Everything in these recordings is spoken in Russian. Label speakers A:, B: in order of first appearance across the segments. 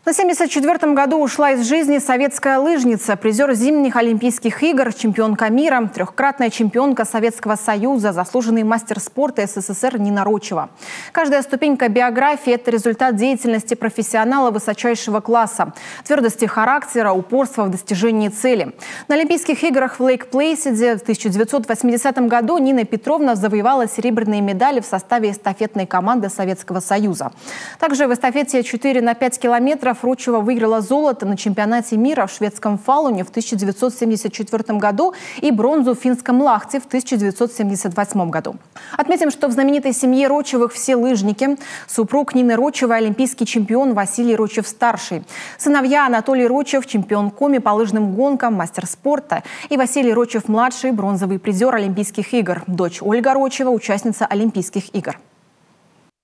A: На 1974 году ушла из жизни советская лыжница, призер зимних Олимпийских игр, чемпионка мира, трехкратная чемпионка Советского Союза, заслуженный мастер спорта СССР Нина Рочева. Каждая ступенька биографии – это результат деятельности профессионала высочайшего класса, твердости характера, упорства в достижении цели. На Олимпийских играх в Лейк-Плейсиде в 1980 году Нина Петровна завоевала серебряные медали в составе эстафетной команды Советского Союза. Также в эстафете 4 на 5 километров Рочева выиграла золото на чемпионате мира в шведском Фалуне в 1974 году и бронзу в финском Лахте в 1978 году. Отметим, что в знаменитой семье Рочевых все лыжники. Супруг Нины Рочевой – олимпийский чемпион Василий Рочев-старший. Сыновья Анатолий Рочев – чемпион Коми по лыжным гонкам, мастер спорта. И Василий Рочев-младший – бронзовый призер Олимпийских игр. Дочь Ольга Рочева – участница Олимпийских игр.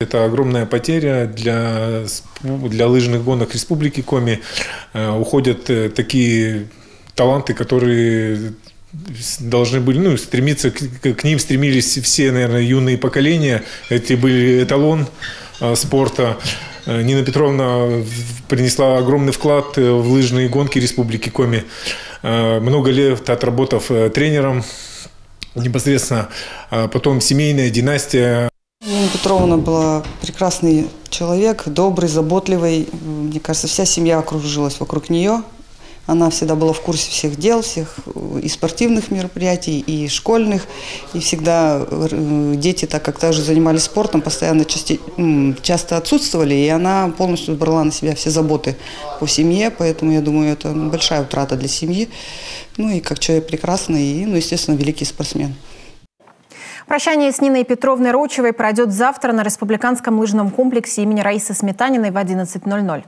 B: Это огромная потеря для лыжных гонок Республики Коми. Уходят такие таланты, которые должны были стремиться, к ним стремились все, наверное, юные поколения. Эти были эталон спорта. Нина Петровна принесла огромный вклад в лыжные гонки Республики Коми. Много лет отработав тренером непосредственно. Потом семейная династия.
C: Нина Петровна была прекрасный человек, добрый, заботливый. Мне кажется, вся семья окружилась вокруг нее. Она всегда была в курсе всех дел, всех и спортивных мероприятий, и школьных. И всегда дети, так как также занимались спортом, постоянно часто отсутствовали. И она полностью брала на себя все заботы по семье. Поэтому, я думаю, это большая утрата для семьи. Ну и как человек прекрасный, и, естественно, великий спортсмен.
A: Прощание с Ниной Петровной Рочевой пройдет завтра на республиканском лыжном комплексе имени Раисы Сметаниной в 11:00.